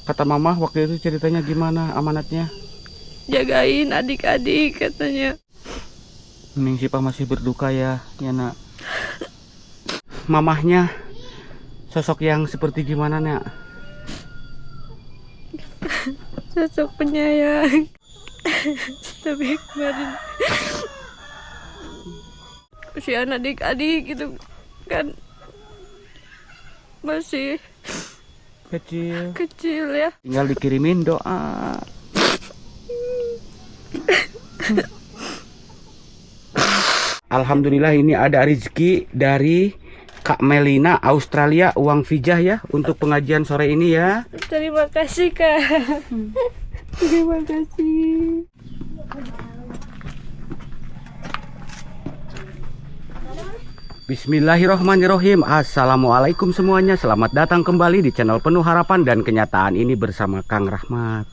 Kata mama waktu itu ceritanya gimana amanatnya? Jagain adik-adik katanya. Neng Sipa masih berduka ya nak. Mamahnya sosok yang seperti gimana nak? Sosok penyayang. Tapi kemarin usia adik-adik gitu kan masih kecil ya. Tinggal dikirimin doa. Alhamdulillah ini ada rezeki dari Kak Melina Australia, uang vijah ya untuk pengajian sore ini ya. Terima kasih Kak. Terima kasih. Bismillahirrohmanirrohim. Assalamualaikum semuanya. Selamat datang kembali di channel Penuh Harapan dan Kenyataan ini bersama Kang Rahmat.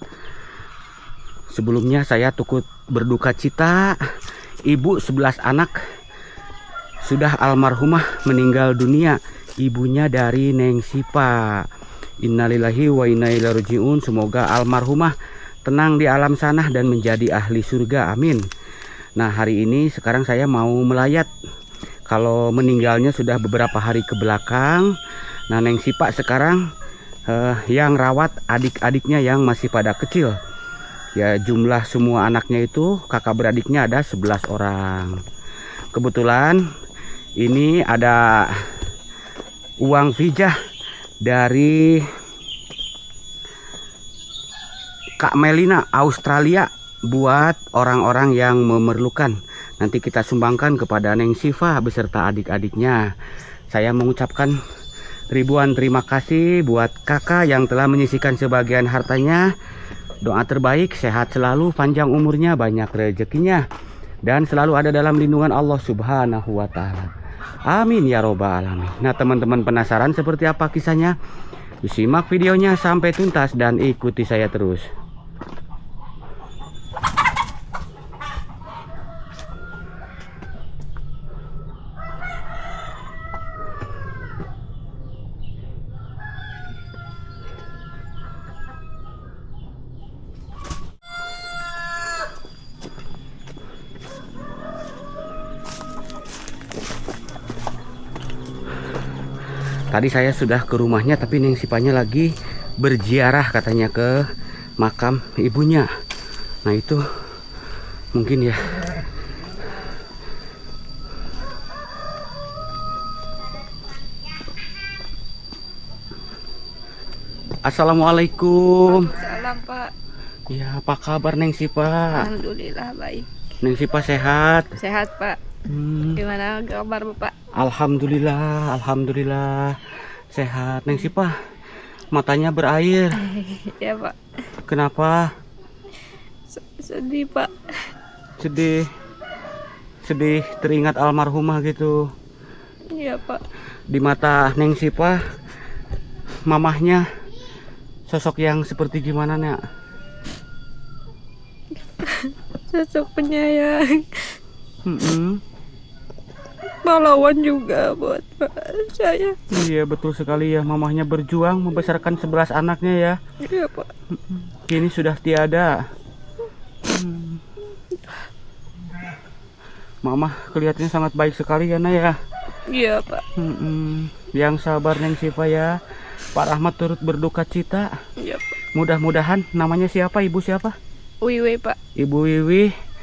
Sebelumnya saya turut berduka cita. Ibu 11 anak sudah almarhumah meninggal dunia. Ibunya dari Neng Sipa. Innalillahi wa inna ilaihi rajiun. Semoga almarhumah tenang di alam sana dan menjadi ahli surga. Amin. Nah, hari ini sekarang saya mau melayat. Kalau meninggalnya sudah beberapa hari ke belakang. Nah, Neng Sipa sekarang yang rawat adik-adiknya yang masih pada kecil. Ya, jumlah semua anaknya itu kakak beradiknya ada 11 orang. Kebetulan ini ada uang vijah dari Kak Melina Australia buat orang-orang yang memerlukan. Nanti kita sumbangkan kepada Neng Sipa beserta adik-adiknya. Saya mengucapkan ribuan terima kasih buat kakak yang telah menyisihkan sebagian hartanya. Doa terbaik, sehat selalu, panjang umurnya, banyak rezekinya, dan selalu ada dalam lindungan Allah Subhanahu wa Ta'ala. Amin ya robbal alamin. Nah, teman-teman penasaran seperti apa kisahnya? Simak videonya sampai tuntas dan ikuti saya terus. Tadi saya sudah ke rumahnya, tapi Neng Sipanya lagi berziarah katanya ke makam ibunya. Nah, itu mungkin ya. Assalamualaikum. Salam Pak. Ya, apa kabar Neng Sipa? Alhamdulillah baik. Neng Sipa sehat? Sehat Pak. Gimana kabar Bapak? Alhamdulillah, alhamdulillah sehat. Neng Sipa, matanya berair. Ya Pak. Kenapa? Sedih Pak. Sedih, sedih teringat almarhumah gitu. Iya Pak. Di mata Neng Sipa, mamahnya sosok yang seperti gimana nak? Sosok penyayang. Pahlawan juga buat saya. Iya, betul sekali ya, mamahnya berjuang membesarkan 11 anaknya ya. Iya Pak. Kini sudah tiada. Mamah kelihatannya sangat baik sekali ya nak ya. Iya Pak. Yang sabar Neng Sipa ya. Pak Rahmat turut berduka cita. Iya Pak. Mudah-mudahan namanya siapa, ibu siapa? Wiwi Pak. Ibu Wiwi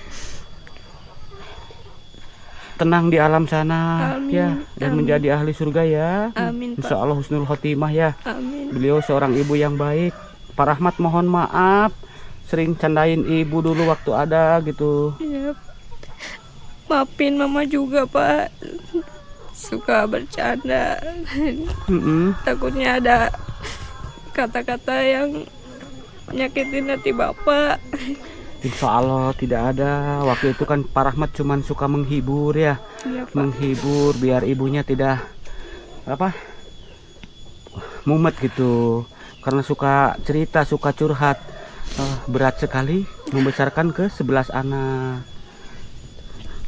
tenang di alam sana. Amin. Ya, dan Amin. menjadi ahli surga ya. Amin Pak. Insya Allah husnul khotimah ya. Amin. Beliau seorang ibu yang baik. Pak Rahmat mohon maaf sering candain ibu dulu waktu ada gitu. Iya. Maafin mama juga Pak. Suka bercanda. Takutnya ada kata-kata yang nyakitin hati Bapak. Insya Allah tidak ada. Waktu itu kan Pak Rahmat cuman suka menghibur ya. Iya Pak. Menghibur biar ibunya tidak mumet gitu. Karena suka cerita, suka curhat. Berat sekali membesarkan ke 11 anak.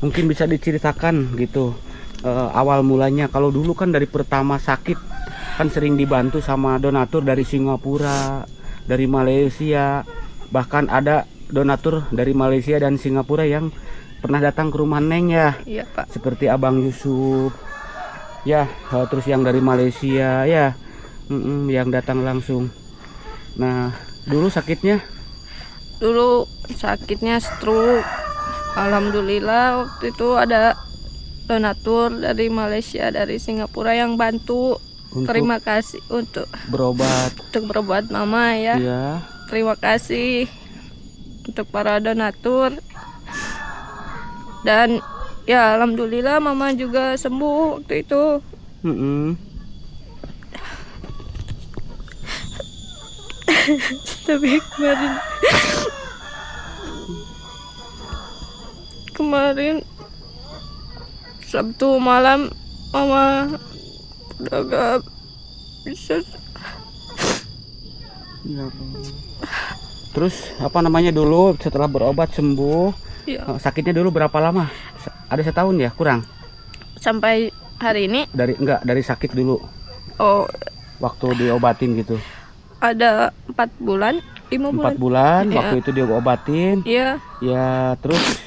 Mungkin bisa diceritakan gitu. Awal mulanya, kalau dulu kan dari pertama sakit kan sering dibantu sama donatur dari Singapura. dari Malaysia, bahkan ada donatur dari Malaysia dan Singapura yang pernah datang ke rumah Neng ya. Iya Pak. Seperti Abang Yusuf ya, terus yang dari Malaysia ya, yang datang langsung. Nah, dulu sakitnya stroke. Alhamdulillah waktu itu ada donatur dari Malaysia, dari Singapura yang bantu. Terima kasih untuk berobat mama ya. Iya. Terima kasih untuk para donatur. Dan ya alhamdulillah mama juga sembuh waktu itu. Tapi kemarin Sabtu malam mama udah gak bisa. Ya. Terus apa namanya, dulu setelah berobat sembuh, Ya. sakitnya dulu berapa lama? Ada setahun ya, kurang? Sampai hari ini? Dari sakit dulu. Oh, waktu diobatin gitu. Ada 4 bulan, 5 bulan. 4 bulan Ya. Waktu itu diobatin. Iya. Ya, terus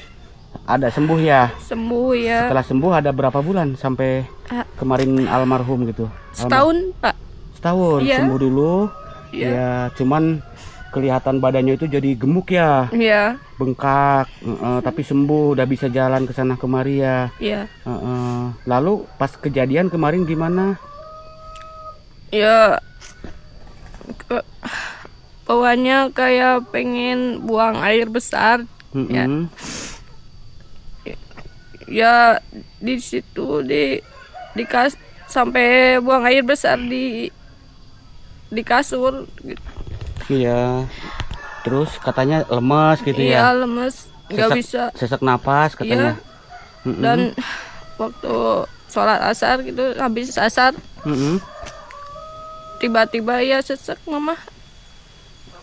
ada sembuh ya. Sembuh ya. Setelah sembuh ada berapa bulan sampai kemarin almarhum gitu? Setahun, Pak. Setahun. Ya. Sembuh dulu. Ya. Ya, cuman kelihatan badannya itu jadi gemuk ya. Iya. Bengkak, tapi sembuh, udah bisa jalan ke sana kemari ya. Iya. Lalu pas kejadian kemarin gimana? Ya, bawahnya kayak pengen buang air besar. Ya. Ya di situ sampai buang air besar di kasur. Iya. Terus katanya lemes gitu ya? Iya, lemes, nggak bisa. Sesak napas katanya. Iya. Dan waktu sholat asar gitu, habis asar, tiba-tiba ya sesak mama.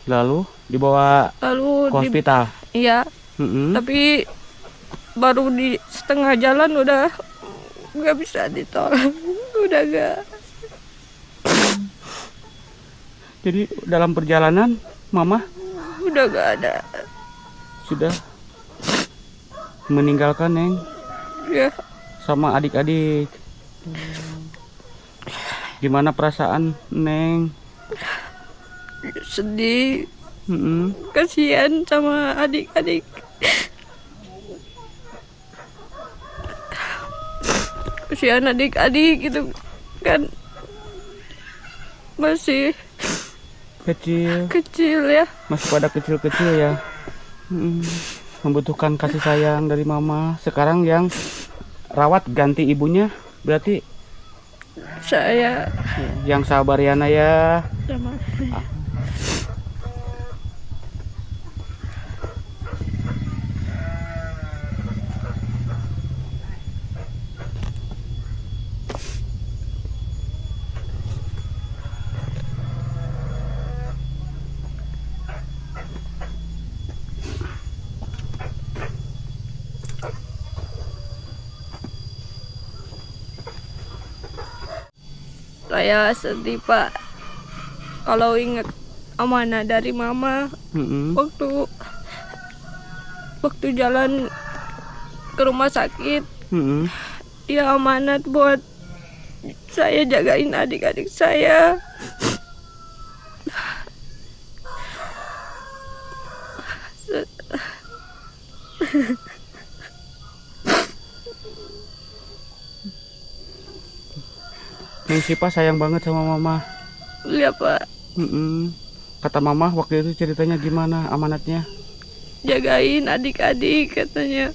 Lalu dibawa ke hospital? Iya. Tapi baru di setengah jalan udah nggak bisa ditolong. Udah nggak. Jadi dalam perjalanan mama udah gak ada, sudah meninggalkan Neng ya, sama adik-adik. Gimana perasaan Neng? Sedih, kasihan sama adik-adik. Kasihan adik-adik gitu kan, masih kecil ya, masih pada kecil-kecil ya. Membutuhkan kasih sayang dari mama. Sekarang yang rawat ganti ibunya berarti saya. Yang sabar ya Naya. Sama. Saya sedih Pak kalau ingat amanah dari mama. Waktu jalan ke rumah sakit, dia amanat buat saya jagain adik-adik saya. Neng Sipa sayang banget sama mama. Iya Pak. Kata mama waktu itu ceritanya gimana amanatnya? Jagain adik-adik katanya.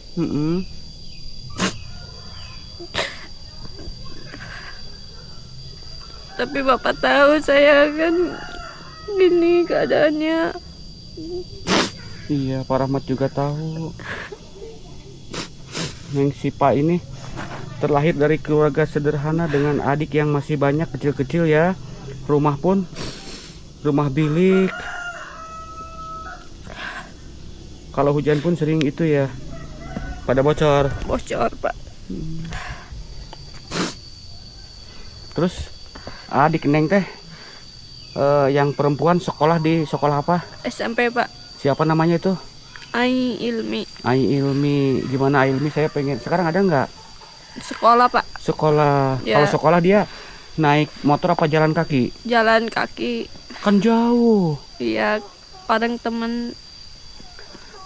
Tapi Bapak tahu saya kan gini keadaannya. Iya, Pak Rahmat juga tahu. Neng Sipa ini terlahir dari keluarga sederhana dengan adik yang masih banyak kecil-kecil ya. Rumah pun rumah bilik. Kalau hujan pun sering itu ya, pada bocor. Bocor Pak. Terus adik Neng teh Yang perempuan sekolah di sekolah apa? SMP Pak. Siapa namanya itu? Ai Ilmi. Ai Ilmi. Gimana Ai Ilmi? Saya pengen. Sekarang ada nggak? Sekolah Pak. Sekolah. Ya. Kalau sekolah dia naik motor apa jalan kaki? Jalan kaki. Kan jauh. Iya, padang teman.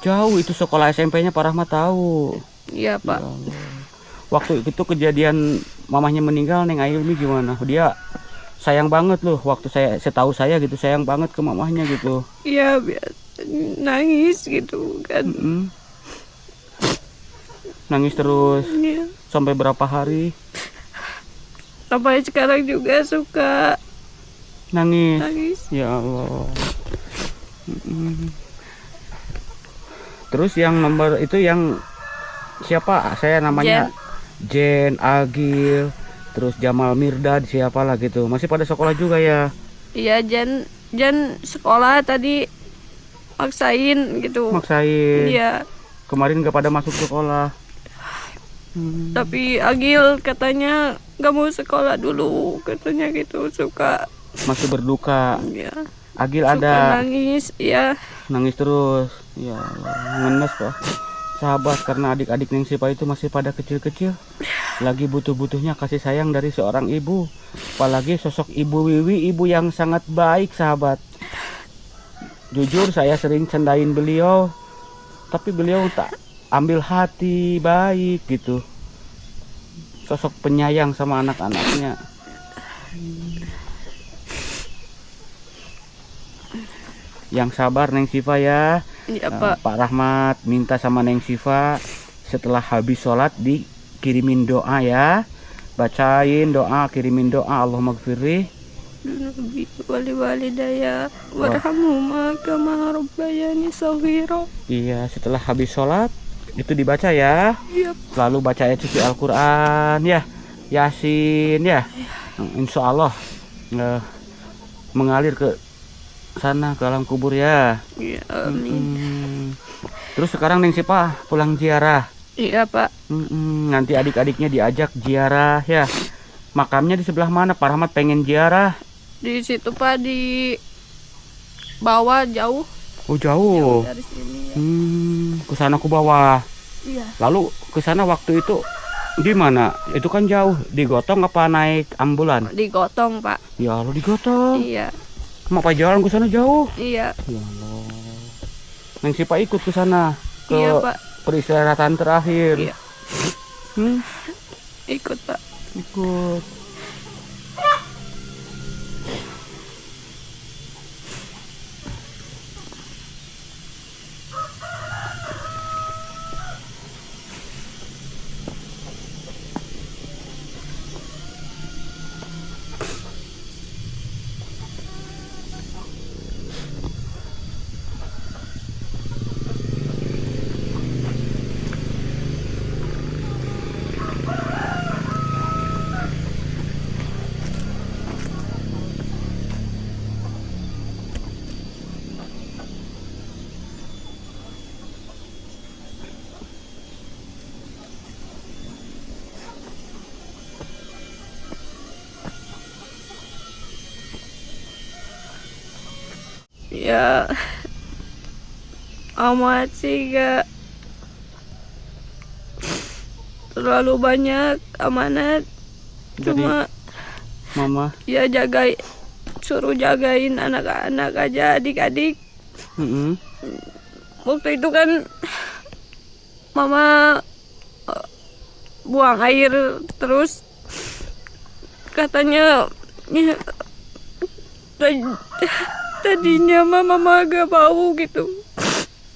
Jauh itu sekolah SMP-nya Pak Rahmat tahu. Iya Pak. Ya Allah. Waktu itu kejadian mamahnya meninggal, Neng Ai Ilmi gimana? Dia sayang banget loh. Waktu setahu saya gitu sayang banget ke mamahnya gitu. Iya, biasa nangis gitu kan. Nangis terus. Iya. Sampai berapa hari? Sampai sekarang juga suka nangis. Ya Allah. Terus yang nomor itu yang siapa? Saya namanya Jen, Agil, terus Jamal Mirdad, siapa lah gitu. Masih pada sekolah juga ya? Iya, Jen sekolah tadi maksain gitu. Maksain. Iya. Kemarin nggak pada masuk sekolah. Tapi Agil katanya nggak mau sekolah dulu, katanya gitu, suka. Masih berduka. Iya. Agil suka ada. Nangis, ya. Nangis terus. Ya Allah, ngenes Pak. Sahabat, karena adik-adik Neng Sipa itu masih pada kecil-kecil. Lagi butuh-butuhnya kasih sayang dari seorang ibu. Apalagi sosok Ibu Wiwi, ibu yang sangat baik sahabat. Jujur saya sering cendain beliau, tapi beliau tak ambil hati, baik gitu. Sosok penyayang sama anak-anaknya. Yang sabar Neng Siva ya. Iya Pak. Pak Rahmat minta sama Neng Siva setelah habis sholat dikirimin doa ya. Bacain doa, kirimin doa. Allahumma gfirli wali-walidaya warhamhuma kama rabbayani shaghira. Iya, setelah habis sholat itu dibaca ya. Yep. Lalu baca ayat suci Al-Quran ya, Yasin ya. Insya Allah mengalir ke sana ke alam kubur ya. Iya, amin. Terus sekarang Neng Sipa pulang ziarah. Iya Pak. Nanti adik-adiknya diajak ziarah ya. Makamnya di sebelah mana? Pak Rahmat pengen ziarah. Di situ Pak, di bawah jauh. Oh jauh. Dari sini ya. Ke sana ke bawah. Iya. Lalu ke sana waktu itu gimana? Itu kan jauh. Digotong apa naik ambulan? Digotong Pak. Ya lo digotong. Iya. Mak Pak jalan ke sana jauh. Iya. Ya Allah. Neng Sipa ikut ke sana ke Iya Pak. peristirahatan terakhir. Iya. Ikut Pak. Ikut. Ya amat sih, gak terlalu banyak amanat. Jadi, cuma Mama ya suruh jagain anak-anak aja, adik-adik. Waktu itu kan Mama buang air terus, katanya ya, tadinya Mama agak bau gitu,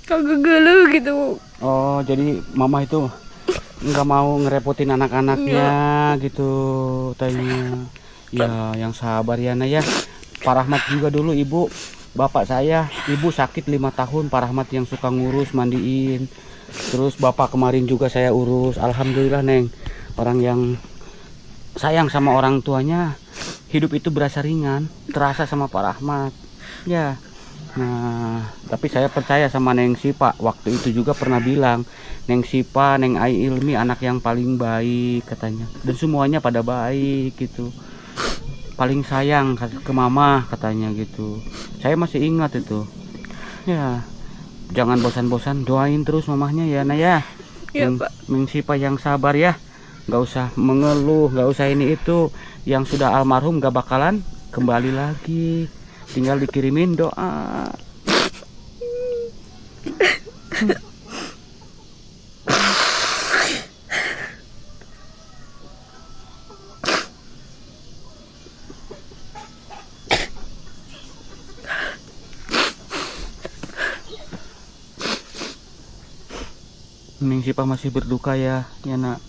kagak gelu gitu. Oh, jadi Mama itu nggak mau ngerepotin anak-anaknya gitu tanya. Ya, yang sabar ya Nak ya. Pak Rahmat juga dulu bapak saya, ibu sakit 5 tahun, Pak Rahmat yang suka ngurus, mandiin. Terus bapak kemarin juga saya urus. Alhamdulillah Neng, orang yang sayang sama orang tuanya, hidup itu berasa ringan, terasa sama Pak Rahmat. Ya. Nah, tapi saya percaya sama Neng Sipa. Waktu itu juga pernah bilang, Neng Sipa, Neng Ai Ilmi anak yang paling baik katanya. Dan semuanya pada baik gitu. paling sayang ke mama katanya gitu. Saya masih ingat itu. Ya, jangan bosan-bosan, doain terus mamahnya ya, Nak ya. Iya, Pak. Neng Sipa yang sabar ya. Nggak usah mengeluh, nggak usah ini itu. Yang sudah almarhum gak bakalan kembali lagi. Tinggal dikirimin doa. Neng Sipa masih berduka ya, Nak.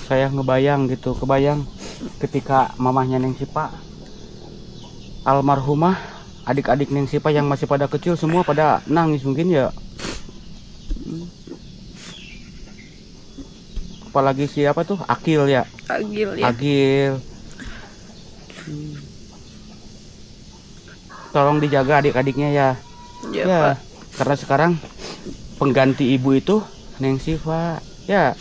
Saya ngebayang gitu, kebayang ketika mamahnya Neng Sipa almarhumah, adik-adik Neng Sipa yang masih pada kecil semua pada nangis mungkin ya. Apalagi siapa tuh, Akil ya. Agil ya. Agil. Tolong dijaga adik-adiknya ya. Iya, Ya, Pak. karena sekarang pengganti ibu itu Neng Sipa ya.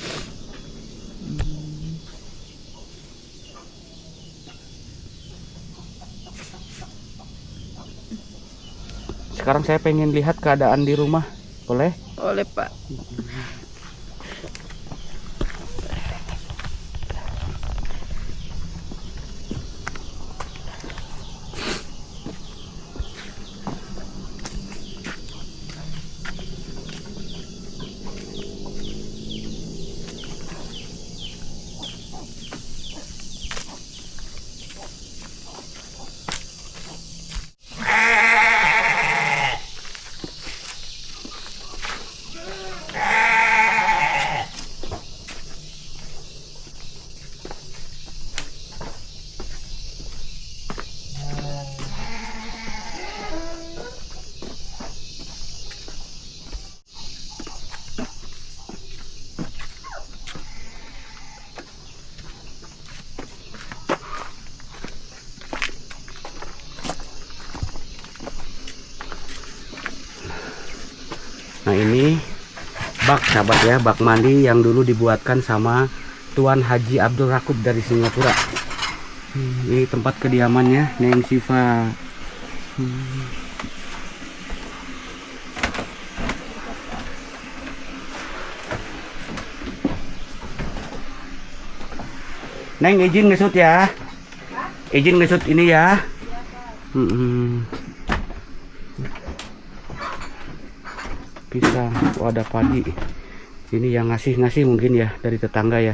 Sekarang saya pengen lihat keadaan di rumah, boleh? Boleh, Pak. Nah ini bak sahabat ya, bak mandi yang dulu dibuatkan sama Tuan Haji Abdul Rakub dari Singapura. Ini tempat kediamannya Neng Sipa. Neng izin ngesut ya. Izin ngesut ini ya. Pisang, oh, ada padi. Ini yang ngasih mungkin ya dari tetangga ya.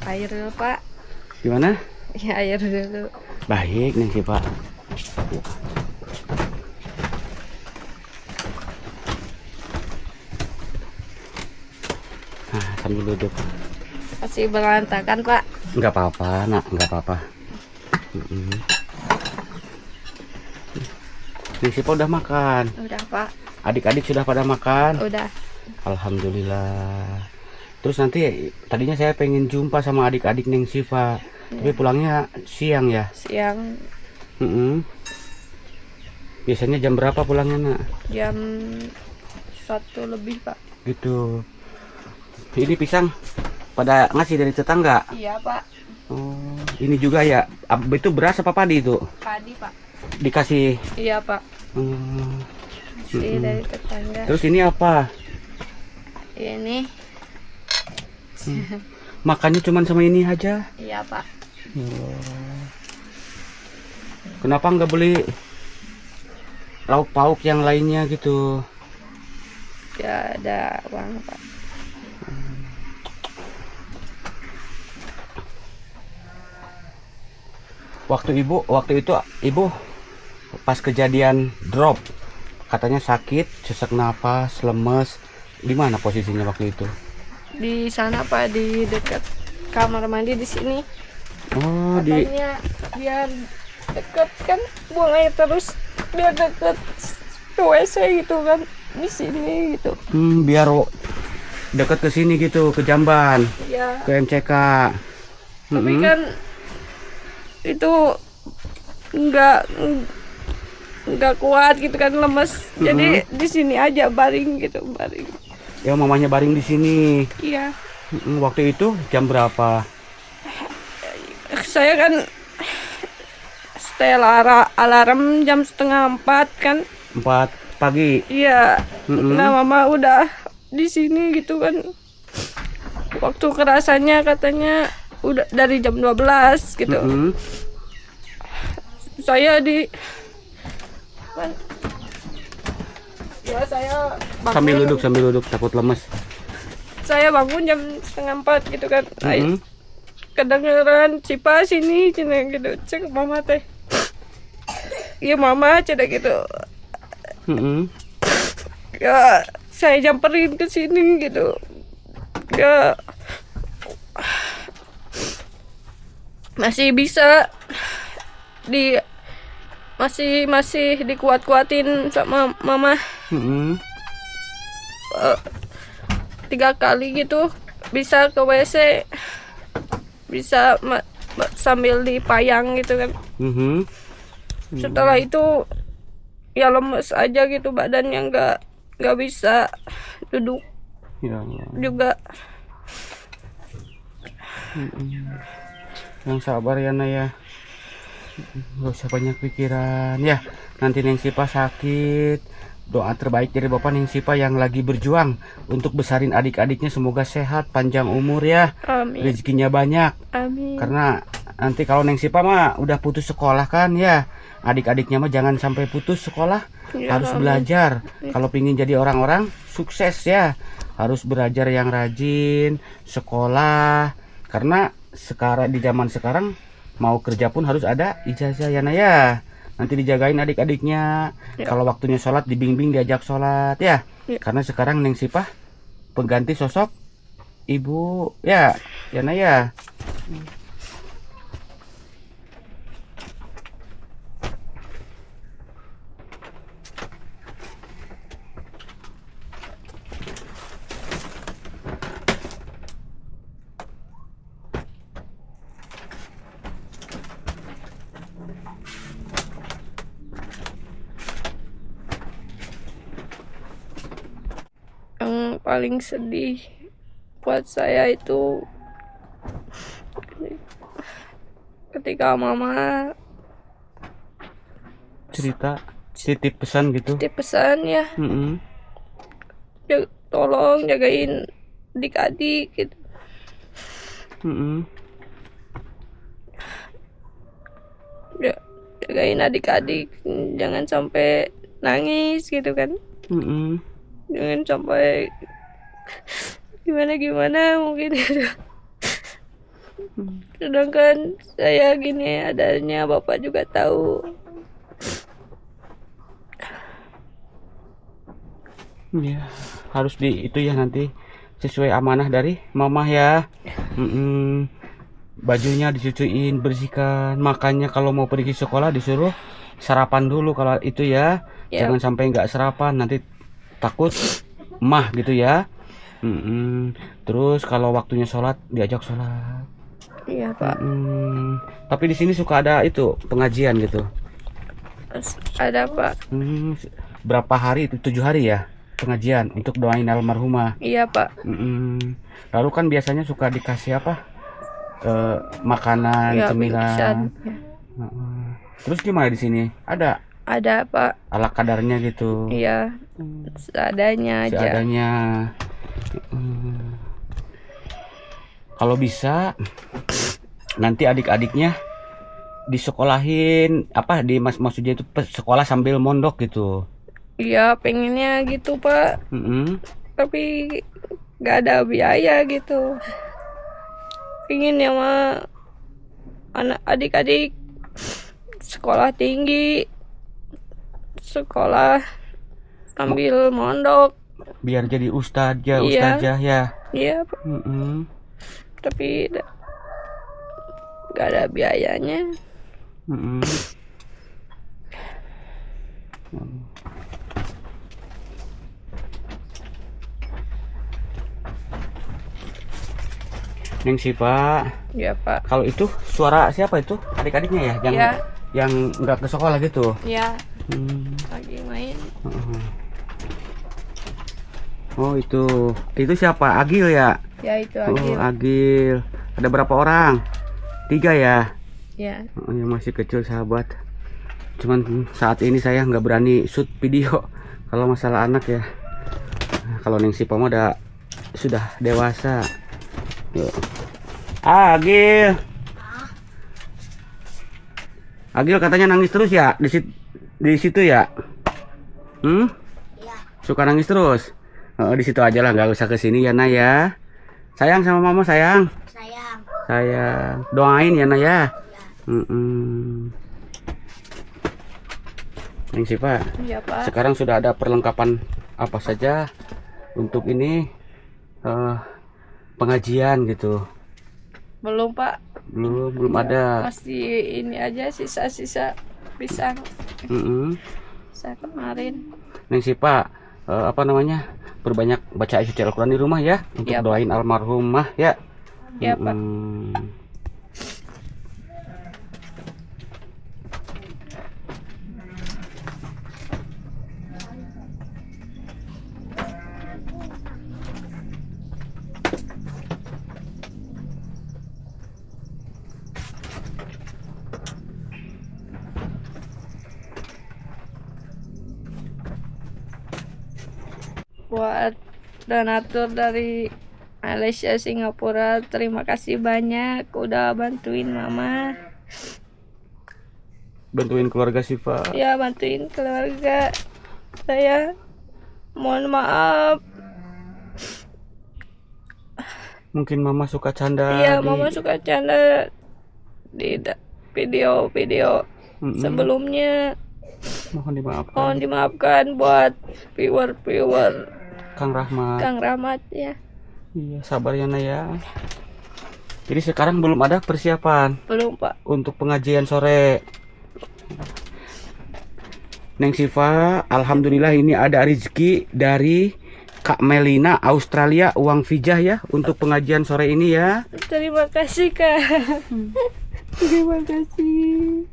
Air dulu, Pak. Gimana? Ya, air dulu. Baik nih sih Pak. Nah, sambil duduk. Masih berantakan, Pak. Nggak apa-apa, Nak, nggak apa-apa. Nih Sipa udah makan. Udah, Pak. Adik-adik sudah pada makan. Udah. Alhamdulillah. Terus nanti tadinya saya pengen jumpa sama adik-adik Neng Sipa, tapi pulangnya siang ya. Siang Biasanya jam berapa pulangnya, Nak? jam 1 lebih, Pak. Gitu. Ini pisang pada ngasih dari tetangga. Iya, Pak. Oh, ini juga ya. Itu beras apa padi itu? Padi, Pak. Dikasih. Iya, Pak. Masih dari tetangga. Terus ini apa? Ini. Makannya cuman sama ini aja. Iya, Pak. Kenapa nggak beli lauk pauk yang lainnya gitu? Ya ada uang, Pak. Waktu itu ibu pas kejadian drop, katanya sakit, sesak napas, lemes. Di mana posisinya waktu itu? Di sana, Pak, di dekat kamar mandi di sini. Oh, Katanya biar deket kan, buang air terus biar deket WC gitu kan, di sini gitu. biar dekat ke sini gitu, ke Jamban, Iya. ke MCK. Tapi kan itu nggak kuat gitu kan, lemes. Jadi di sini aja baring gitu, baring. Ya mamanya baring di sini. Iya. Waktu itu jam berapa? Saya kan setel alarm jam 3:30 kan. 4 pagi. Iya. Nah mama udah di sini gitu kan. Waktu kerasannya katanya udah dari jam 12 gitu. Saya ya saya bangun, sambil duduk takut lemes. saya bangun jam 3:30 gitu kan. Kedengeran Cipa sini cina gitu, cek mama teh. Iya mama cina gitu. Ya saya nyamperin ke sini gitu. Ya masih bisa masih dikuat-kuatin sama mama. 3 kali gitu bisa ke WC, bisa sambil dipayang gitu kan. Setelah itu ya lemes aja gitu, badannya nggak bisa duduk juga. Yang sabar ya Naya, gak usah banyak pikiran ya. Nanti Neng Sipa sakit, doa terbaik dari Bapak Neng Sipa yang lagi berjuang untuk besarin adik-adiknya, semoga sehat, panjang umur ya. Amin. Rezekinya banyak. Amin. Karena nanti kalau Neng Sipa mah udah putus sekolah kan ya, adik-adiknya mah jangan sampai putus sekolah ya, harus belajar ya. Kalau pingin jadi orang-orang sukses ya, harus belajar yang rajin, sekolah. Karena sekarang di zaman sekarang mau kerja pun harus ada ijazah ya Naya. Nanti dijagain adik-adiknya ya. Kalau waktunya sholat dibimbing, diajak sholat ya. Karena sekarang Neng Sipa pengganti sosok ibu ya Naya. Yang paling sedih buat saya itu ketika mama titip pesan gitu. Titip pesan ya. Tolong jagain adik-adik gitu. Jagain adik-adik, jangan sampai nangis gitu kan. Jangan sampai gimana mungkin itu. Sedangkan saya gini adanya, Bapak juga tahu. Ya, harus itu ya nanti sesuai amanah dari mama ya. Bajunya dicuciin, bersihkan. Makanya kalau mau pergi sekolah disuruh sarapan dulu kalau itu ya. Jangan sampai nggak sarapan, nanti takut mah gitu ya. Terus kalau waktunya sholat diajak sholat. Iya Pak. Tapi di sini suka ada itu pengajian gitu. Ada Pak. Berapa hari itu? 7 hari ya pengajian untuk doain almarhumah. Iya Pak. Lalu kan biasanya suka dikasih apa? Makanan, cemilan. Terus gimana di sini? Ada Pak. Ala kadarnya gitu. Iya. Seadanya aja. Seadanya. Kalau bisa nanti adik-adiknya disekolahin apa maksudnya itu sekolah sambil mondok gitu. Iya, pengennya gitu Pak. Tapi nggak ada biaya gitu. Pengen ya mah anak adik-adik sekolah tinggi, sekolah sambil mondok, biar jadi ustazah ya. Iya Pak. Tapi nggak ada biayanya. Neng Siva. Ya Pak. Kalau itu suara siapa itu? Adik-adiknya ya? Yang Ya. Yang nggak ke sekolah gitu? Ya. Hmm. Lagi main. Oh itu siapa? Agil ya? Ya itu Agil. Oh Agil. Ada berapa orang? 3 ya? Ya. Oh, yang masih kecil sahabat. Cuman saat ini saya nggak berani shoot video kalau masalah anak ya. Kalau Neng Sipa mah sudah dewasa. Yuk. Agil. Agil katanya nangis terus ya di situ ya? Hmm? Ya. Suka nangis terus? Oh, di situ aja lah, nggak usah ke sini ya Nay ya. Sayang sama mama sayang. Sayang. Sayang. Doain ya Nay ya. Neng Siva. Ya Pak. Sekarang sudah ada perlengkapan apa saja untuk ini pengajian gitu? Belum Pak. Belum ada. Masih ini aja sisa-sisa pisang. Saya kemarin. Neng Siva, apa namanya? Perbanyak baca suci Al-Quran di rumah ya untuk Ya, doain almarhumah ya. Ya Pak. Buat donatur dari Malaysia, Singapura, terima kasih banyak udah bantuin mama. Bantuin keluarga Siva. Ya, bantuin keluarga saya. Mohon maaf. Mungkin mama suka canda. Iya, mama suka canda di video-video sebelumnya. Mohon dimaafkan. Mohon dimaafkan buat viewer Kang Rahmat ya. Iya, sabar ya Naya. Jadi sekarang belum ada persiapan. Belum Pak. Untuk pengajian sore. Neng Siva, alhamdulillah ini ada rezeki dari Kak Melina Australia, uang vijah ya untuk pengajian sore ini ya. Terima kasih Kak. Terima kasih.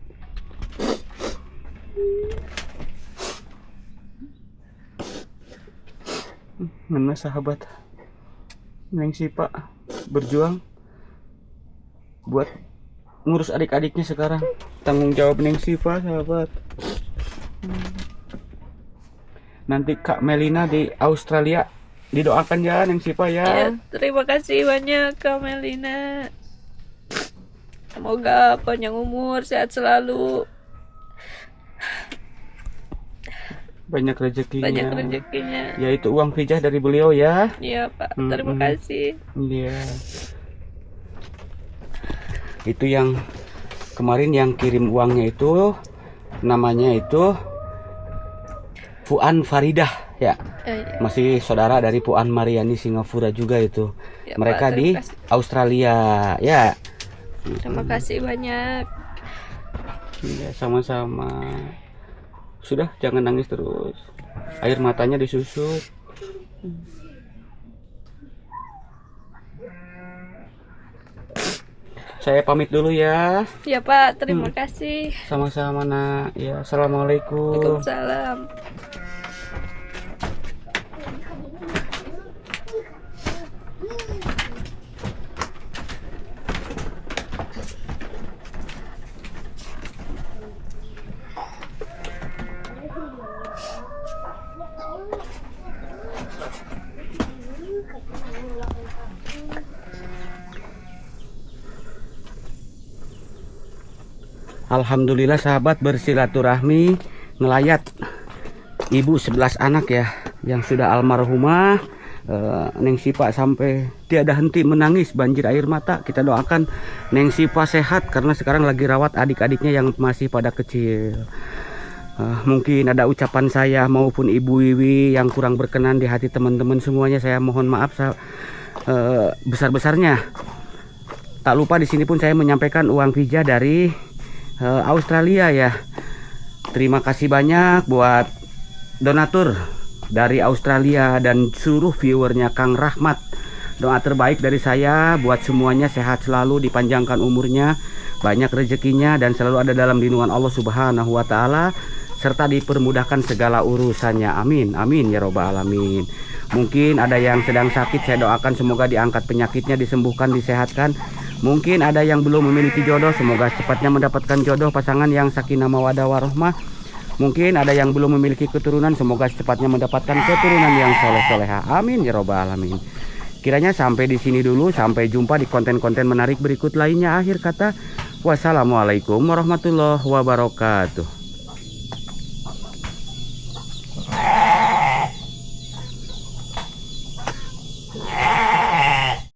Mana sahabat Neng Siva berjuang buat ngurus adik-adiknya sekarang. Tanggung jawab Neng Siva sahabat. Nanti Kak Melina di Australia didoakan ya Neng Siva ya. Ya, terima kasih banyak Kak Melina. Semoga panjang umur, sehat selalu. Banyak rezekinya. Banyak rezekinya. Yaitu uang vijah dari beliau ya. Iya Pak, terima kasih. Iya. Itu yang kemarin yang kirim uangnya itu namanya itu Fuan Faridah ya. Iya. Masih saudara dari Puan Mariani Singapura juga itu. Ya, mereka Pak, di kasih. Australia ya. Terima kasih banyak. Iya, sama-sama. Sudah, jangan nangis terus. Air matanya disusuk. Saya pamit dulu ya. Ya Pak, terima kasih. Sama-sama Nak. Ya, assalamualaikum. Waalaikumsalam. Alhamdulillah sahabat, bersilaturahmi ngelayat ibu 11 anak ya yang sudah almarhumah. Neng Sipa sampai tiada henti menangis, banjir air mata. Kita doakan Neng Sipa sehat karena sekarang lagi rawat adik-adiknya yang masih pada kecil. Mungkin ada ucapan saya maupun Ibu Wiwi yang kurang berkenan di hati teman-teman semuanya. Saya mohon maaf besar-besarnya. Tak lupa di sini pun saya menyampaikan uang vijah dari Australia ya. Terima kasih banyak buat donatur dari Australia dan seluruh viewernya Kang Rahmat Doa terbaik dari saya buat semuanya sehat selalu, dipanjangkan umurnya, banyak rezekinya, dan selalu ada dalam lindungan Allah Subhanahu wa Ta'ala, serta dipermudahkan segala urusannya. Amin, amin ya robbal alamin. Mungkin ada yang sedang sakit, saya doakan semoga diangkat penyakitnya, disembuhkan, disehatkan. Mungkin ada yang belum memiliki jodoh, semoga cepatnya mendapatkan jodoh pasangan yang sakinah mawaddah warahmah. Mungkin ada yang belum memiliki keturunan, semoga secepatnya mendapatkan keturunan yang soleh-soleha. Amin ya robbal alamin. Kiranya sampai di sini dulu, sampai jumpa di konten-konten menarik berikut lainnya. Akhir kata, wassalamualaikum warahmatullahi wabarakatuh.